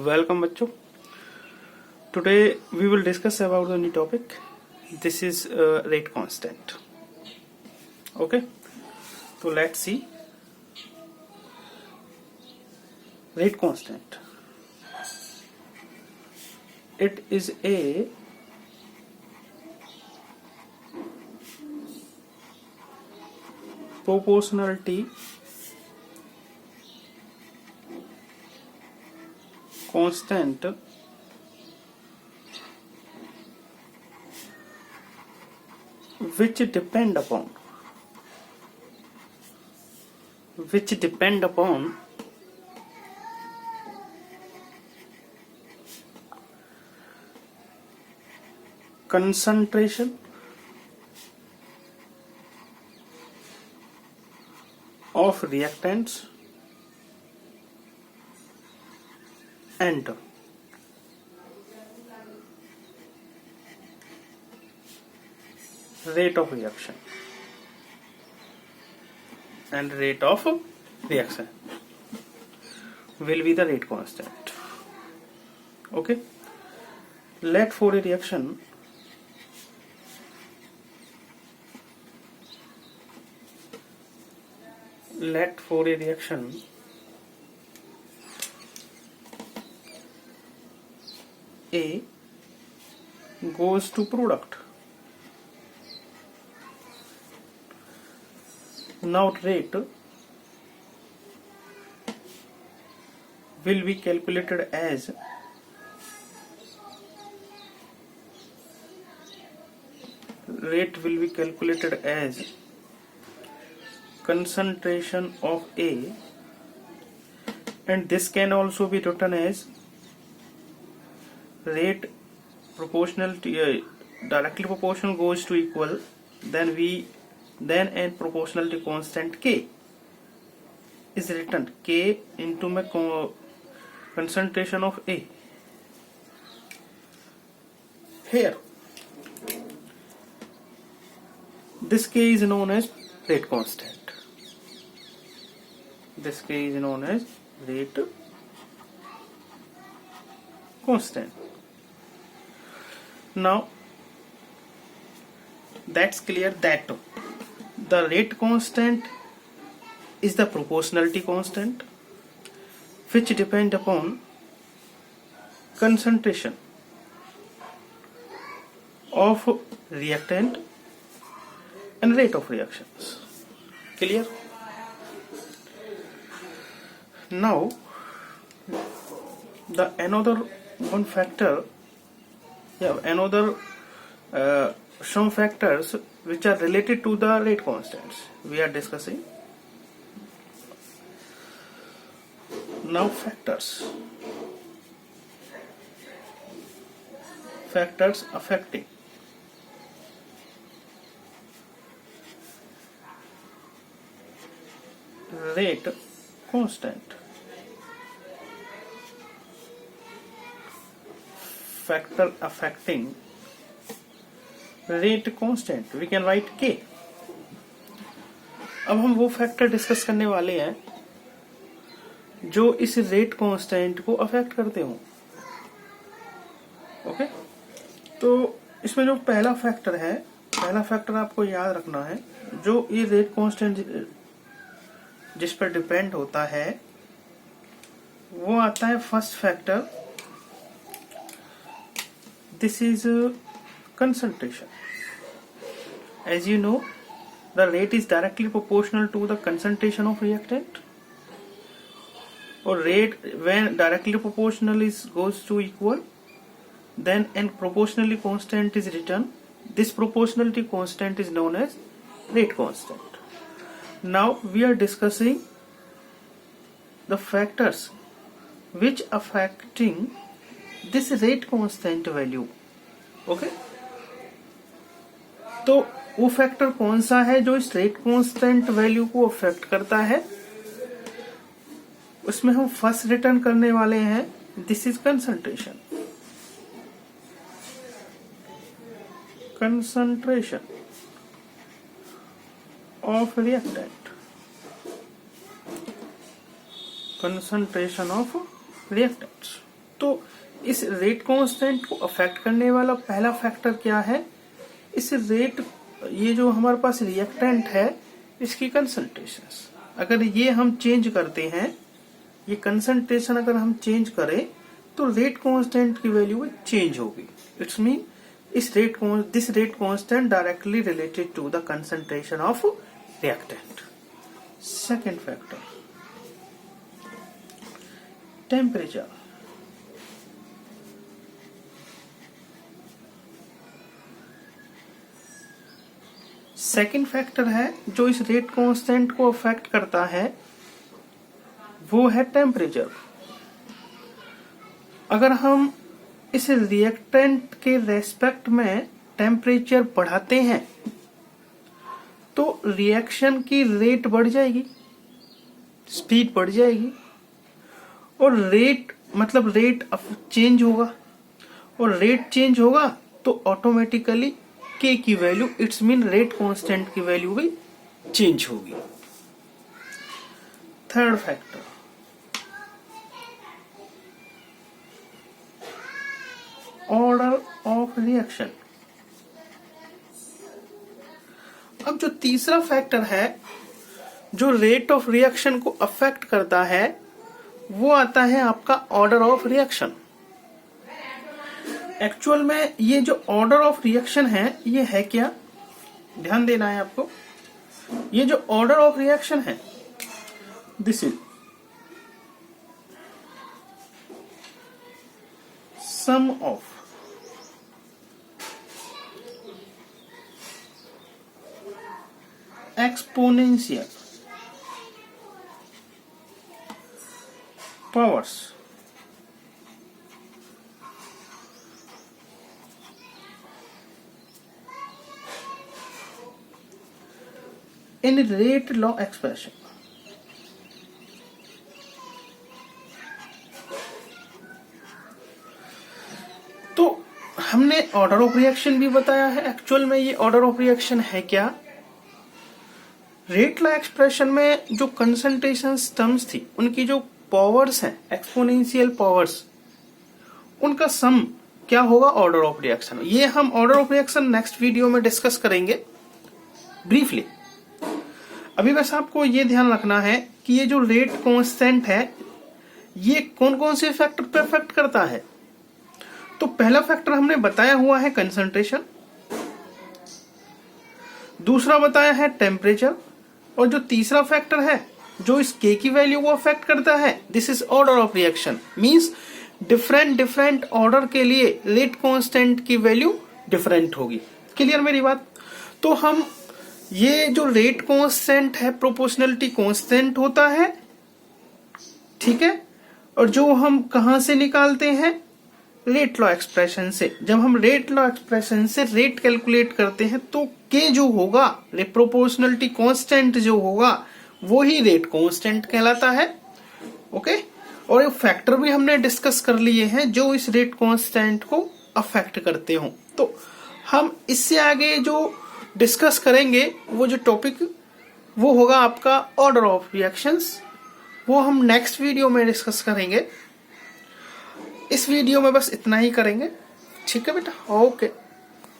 Welcome बच्चों. Today we will discuss about the new topic. This is rate constant. Okay. So let's see. Rate constant. It is a proportionality constant which depend upon concentration of reactants and rate of reaction will be the rate constant. Okay, let for a reaction A goes to product. Now rate will be calculated as concentration of A, and this can also be written as rate proportional to directly proportional goes to equal then and proportionality constant K is written K into my concentration of A. Here this K is known as rate constant. Now that's clear that the rate constant is the proportionality constant which depend upon concentration of reactant and rate of reactions. Clear? Now the some factors which are related to the rate constants we are discussing. Now factors affecting rate constant. Factor affecting rate constant we can write K. अब हम वो factor discuss करने वाले हैं जो इस rate constant को affect करते हो. ओके, तो इसमें जो पहला फैक्टर आपको याद रखना है, जो ये रेट कांस्टेंट जिस पर डिपेंड होता है वो आता है first factor. This is concentration. As you know, the rate is directly proportional to the concentration of reactant, or rate when directly proportional goes to equal, then and proportionally constant is written. This proportionality constant is known as rate constant. Now we are discussing the factors which affecting this rate constant value. Okay, तो वो factor कौन सा है जो इस rate constant value को affect करता है, उसमें हम फर्स्ट रिटर्न करने वाले हैं. This is concentration of reactant. Concentration of reactants. तो इस रेट कांस्टेंट को अफेक्ट करने वाला पहला फैक्टर क्या है? इस रेट, ये जो हमारे पास रिएक्टेंट है इसकी कंसंट्रेशंस, अगर ये हम चेंज करते हैं, ये कंसंट्रेशन अगर हम चेंज करें तो रेट कांस्टेंट की वैल्यू चेंज होगी. It's mean this rate constant directly related to the concentration of reactant. Second factor, temperature. Second factor है जो इस रेट कांस्टेंट को अफेक्ट करता है वो है टेम्परेचर. अगर हम इस रिएक्टेंट के रेस्पेक्ट में टेम्परेचर बढ़ाते हैं तो रिएक्शन की रेट बढ़ जाएगी, स्पीड बढ़ जाएगी, और रेट मतलब रेट चेंज होगा, और रेट चेंज होगा तो ऑटोमेटिकली के की value, it's mean rate constant की वैल्यू भी चेंज होगी. Third factor, order of reaction. अब जो तीसरा फैक्टर है जो रेट ऑफ रिएक्शन को अफेक्ट करता है वो आता है आपका ऑर्डर ऑफ रिएक्शन. एक्चुअल में ये जो ऑर्डर ऑफ रिएक्शन है ये है क्या, ध्यान देना है आपको. ये जो ऑर्डर ऑफ रिएक्शन है this is sum of exponential powers in rate law expression. तो हमने ऑर्डर ऑफ रिएक्शन भी बताया है. एक्चुअल में ये ऑर्डर ऑफ रिएक्शन है क्या? रेट लॉ एक्सप्रेशन में जो कंसंट्रेशन टर्म्स थी उनकी जो पावर्स हैं, एक्सपोनेंशियल पावर्स, उनका सम क्या होगा? Order of reaction. ये हम order of reaction next video में डिस्कस करेंगे ब्रीफली. अभी बस आपको ये ध्यान रखना है कि ये जो रेट कांस्टेंट है ये कौन कौन से फैक्टर पे अफेक्ट करता है. तो पहला फैक्टर हमने बताया हुआ है कंसंट्रेशन, दूसरा बताया है टेम्परेचर, और जो तीसरा फैक्टर है जो इस के की वैल्यू को अफेक्ट करता है this is order of reaction. Means different order के लिए रेट कांस्टेंट की वैल्यू डिफरेंट होगी. क्लियर मेरी बात? तो हम ये जो रेट कांस्टेंट है प्रोपोर्शनलिटी कांस्टेंट होता है, ठीक है, और जो हम कहां से निकालते हैं? रेट लॉ एक्सप्रेशन से. जब हम रेट लॉ एक्सप्रेशन से रेट कैलकुलेट करते हैं तो के जो होगा, प्रोपोर्शनलिटी कांस्टेंट जो होगा वो ही रेट कांस्टेंट कहलाता है. ओके, और एक फैक्टर भी हमने डिस्कस कर लिए हैं जो इस रेट कांस्टेंट को अफेक्ट करते हो. तो हम इससे आगे जो डिस्कस करेंगे वो जो टॉपिक वो होगा आपका ऑर्डर ऑफ रिएक्शंस. वो हम नेक्स्ट वीडियो में डिस्कस करेंगे. इस वीडियो में बस इतना ही करेंगे. ठीक है बेटा, ओके.